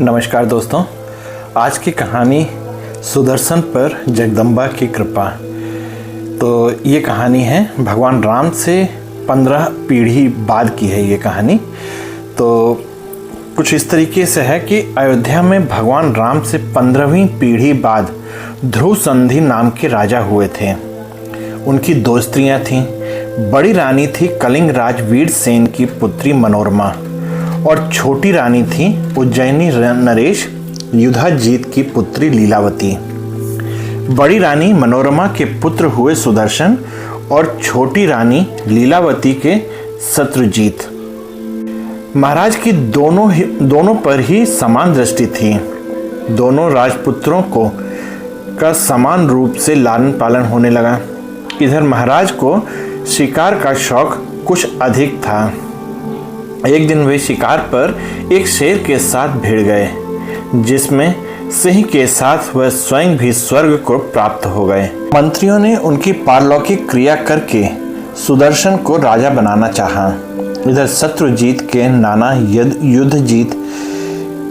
नमस्कार दोस्तों, आज की कहानी सुदर्शन पर जगदम्बा की कृपा। तो ये कहानी है भगवान राम से 15 पीढ़ी बाद की है ये कहानी। तो कुछ इस तरीके से है कि अयोध्या में भगवान राम से 15वीं पीढ़ी बाद ध्रुव संधि नाम के राजा हुए थे। उनकी दो स्त्रियाँ थीं। बड़ी रानी थी कलिंग राज वीरसेन की पुत्री मनोरमा और छोटी रानी थी उज्जैनी नरेश युधाजीत की पुत्री लीलावती। बड़ी रानी मनोरमा के पुत्र हुए सुदर्शन और छोटी रानी लीलावती के शत्रुजीत। महाराज की दोनों पर ही समान दृष्टि थी। दोनों राजपुत्रों का समान रूप से लालन पालन होने लगा। इधर महाराज को शिकार का शौक कुछ अधिक था। एक दिन वे शिकार पर एक शेर के साथ भिड़ गए, जिसमें सिंह के साथ वह स्वयं भी स्वर्ग को प्राप्त हो गए। मंत्रियों ने उनकी पारलौकिक क्रिया करके सुदर्शन को राजा बनाना चाहा। इधर शत्रुजीत के नाना युद्धजीत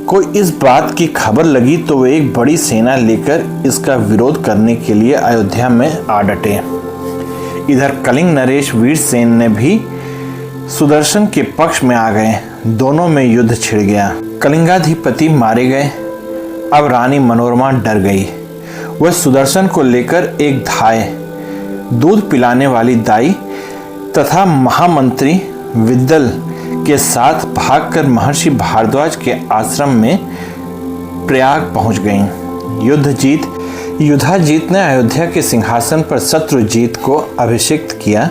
को इस बात की खबर लगी तो वे एक बड़ी सेना लेकर इसका विरोध करने के लिए अयोध्या में आ डटे। इधर कलिंग नरेश वीरसेन ने भी सुदर्शन के पक्ष में आ गए। दोनों में युद्ध छिड़ गया। कलिंगाधिपति मारे गए। अब रानी मनोरमा डर गई। वह सुदर्शन को लेकर एक धाय, दूध पिलाने वाली दाई तथा महामंत्री विद्दल के साथ भागकर महर्षि भारद्वाज के आश्रम में प्रयाग पहुंच गईं। युधाजीत ने अयोध्या के सिंहासन पर शत्रुजीत को अभिषिक्त किया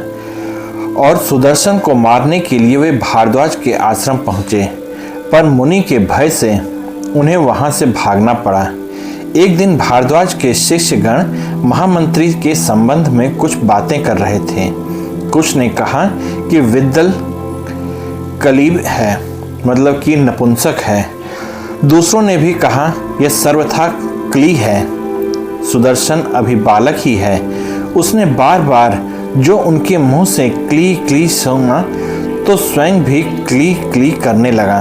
और सुदर्शन को मारने के लिए वे भारद्वाज के आश्रम पहुंचे, पर मुनि के भय से उन्हें वहां से भागना पड़ा। एक दिन भारद्वाज के शिष्यगण महामंत्री के संबंध में कुछ बातें कर रहे थे। कुछ ने कहा कि विद्दल कलीब है, मतलब कि नपुंसक है। दूसरों ने भी कहा यह सर्वथा क्ली है। सुदर्शन अभी बालक ही है। उसने बार बार जो उनके मुंह से क्ली क्ली सुना तो स्वयं भी क्ली क्ली करने लगा।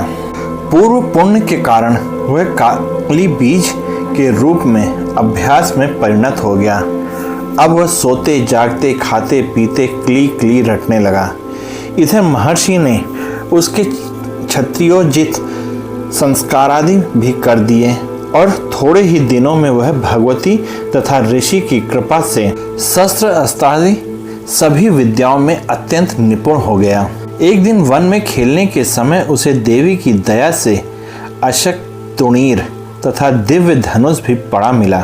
पूर्व पुण्य के कारण वह काली बीज के रूप में अभ्यास में परिणत हो गया। अब वह सोते जागते खाते पीते क्ली क्ली रटने लगा। इधर महर्षि ने उसके क्षत्रियोचित संस्कारादि भी कर दिए और थोड़े ही दिनों में वह भगवती तथा ऋषि की कृपा से शस्त्र अस्त्रादि सभी विद्याओं में अत्यंत निपुण हो गया। एक दिन वन में खेलने के समय उसे देवी की दया से अशक तुणीर तथा दिव्य धनुष भी पड़ा मिला।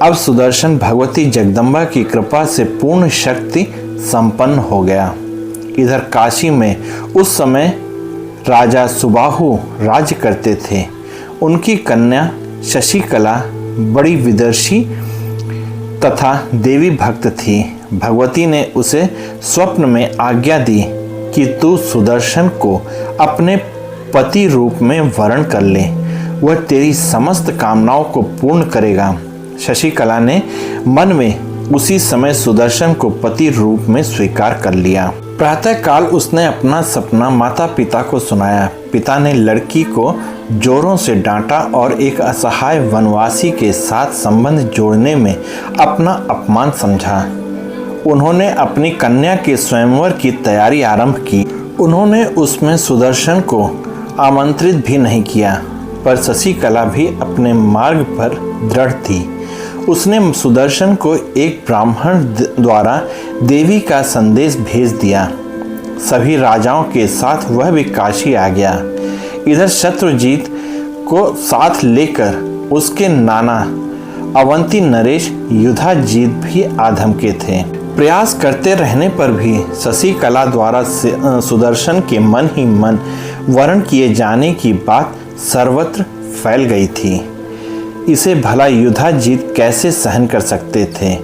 अब सुदर्शन भगवती जगदम्बा की कृपा से पूर्ण शक्ति संपन्न हो गया। इधर काशी में उस समय राजा सुबाहु राज्य करते थे। उनकी कन्या शशिकला बड़ी विदर्शी तथा देवी भक्त थी। भगवती ने उसे स्वप्न में आज्ञा दी कि तू सुदर्शन को अपने पति रूप में वरण कर ले, वह तेरी समस्त कामनाओं को पूर्ण करेगा। शशिकला ने मन में उसी समय सुदर्शन को पति रूप में स्वीकार कर लिया। प्रातः काल उसने अपना सपना माता पिता को सुनाया। पिता ने लड़की को जोरों से डांटा और एक असहाय वनवासी के साथ संबंध जोड़ने में अपना अपमान समझा। उन्होंने अपनी कन्या के स्वयंवर की तैयारी आरंभ की। उन्होंने उसमें सुदर्शन को आमंत्रित भी नहीं किया, पर शशिकला भी अपने मार्ग पर दृढ़ थी। उसने सुदर्शन को एक ब्राह्मण द्वारा देवी का संदेश भेज दिया। सभी राजाओं के साथ वह भी काशी आ गया। इधर शत्रुजीत को साथ लेकर उसके नाना अवंती नरेश युधाजीत भी आधम के थे। प्रयास करते रहने पर भी शशिकला द्वारा सुदर्शन के मन ही मन वरण किए जाने की बात सर्वत्र फैल गई थी। इसे भला युधाजीत कैसे सहन कर सकते थे।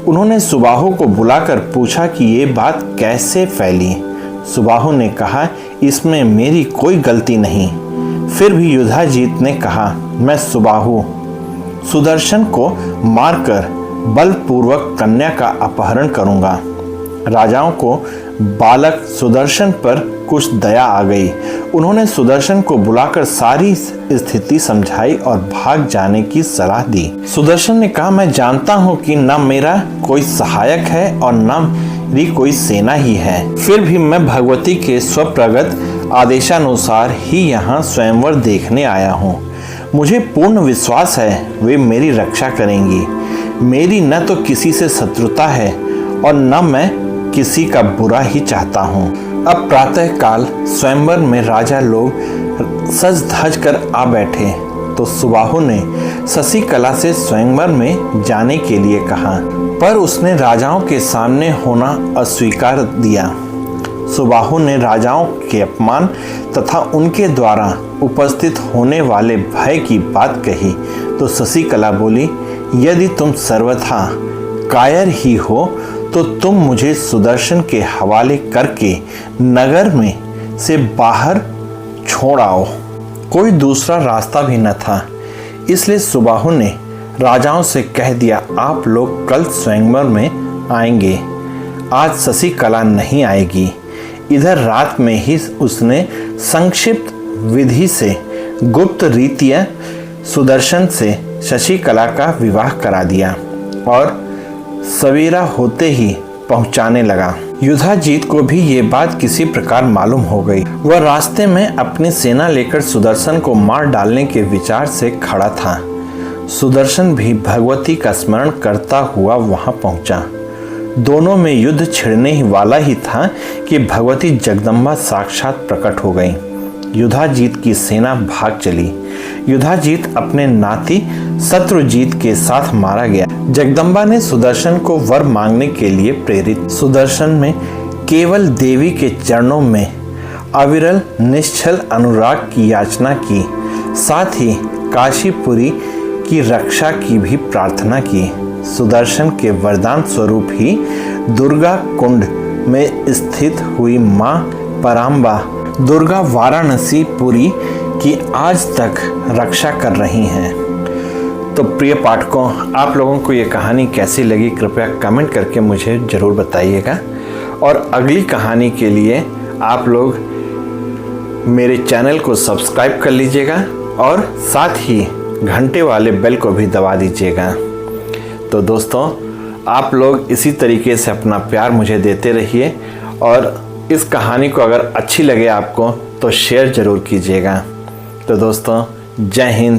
उन्होंने सुबाहु को बुलाकर पूछा कि ये बात कैसे फैली। सुबाहु ने कहा इसमें मेरी कोई गलती नहीं। फिर भी युधाजीत ने कहा मैं सुबाहु सुदर्शन को मारकर बलपूर्वक कन्या का अपहरण करूंगा। राजाओं को बालक सुदर्शन पर कुछ दया आ गई। उन्होंने सुदर्शन को बुलाकर सारी स्थिति समझाई और भाग जाने की सलाह दी। सुदर्शन ने कहा, मैं जानता हूँ कि न मेरा कोई सहायक है और न मेरी कोई सेना ही है, फिर भी मैं भगवती के स्वप्रगत आदेशानुसार ही यहाँ स्वयंवर देखने आया हूँ। मुझे पूर्ण विश्वास है वे मेरी रक्षा करेंगी। मेरी न तो किसी से शत्रुता है और न मैं किसी का बुरा ही चाहता हूँ। अब प्रातः काल स्वयंवर में राजा लोग सज धज कर आ बैठे तो सुबाहु ने शशिकला से स्वयंवर में जाने के लिए कहा, पर उसने राजाओं के सामने होना अस्वीकार दिया। सुबाहु ने राजाओं के अपमान तथा उनके द्वारा उपस्थित होने वाले भय की बात कही तो शशिकला बोली, यदि तुम सर्वथा कायर ही हो तो तुम मुझे सुदर्शन के हवाले करके नगर में से बाहर छोड़ आओ। कोई दूसरा रास्ता भी न था, इसलिए सुबाहु ने राजाओं से कह दिया, आप लोग कल स्वयंवर में आएंगे, आज शशिकला नहीं आएगी। इधर रात में ही उसने संक्षिप्त विधि से गुप्त रीत्या सुदर्शन से शशिकला का विवाह करा दिया और सवेरा होते ही पहुंचाने लगा। युधाजीत को भी ये बात किसी प्रकार मालूम हो गई। वह रास्ते में अपनी सेना लेकर सुदर्शन को मार डालने के विचार से खड़ा था। सुदर्शन भी भगवती का स्मरण करता हुआ वहां पहुंचा। दोनों में युद्ध छिड़ने ही वाला ही था कि भगवती जगदम्बा साक्षात प्रकट हो गई। युधाजीत की सेना भाग चली। युधाजीत अपने नाती शत्रुजीत के साथ मारा गया। जगदम्बा ने सुदर्शन को वर मांगने के लिए प्रेरित। सुदर्शन में केवल देवी के चरणों में अविरल निश्चल अनुराग की याचना की, साथ ही काशीपुरी की रक्षा की भी प्रार्थना की। सुदर्शन के वरदान स्वरूप ही दुर्गा कुंड में स्थित हुई मां पराम्बा दुर्गा वाराणसी पुरी की आज तक रक्षा कर रही हैं। तो प्रिय पाठकों, आप लोगों को ये कहानी कैसी लगी कृपया कमेंट करके मुझे ज़रूर बताइएगा। और अगली कहानी के लिए आप लोग मेरे चैनल को सब्सक्राइब कर लीजिएगा और साथ ही घंटे वाले बेल को भी दबा दीजिएगा। तो दोस्तों, आप लोग इसी तरीके से अपना प्यार मुझे देते रहिए और इस कहानी को अगर अच्छी लगे आपको तो शेयर ज़रूर कीजिएगा। तो दोस्तों, जय हिंद।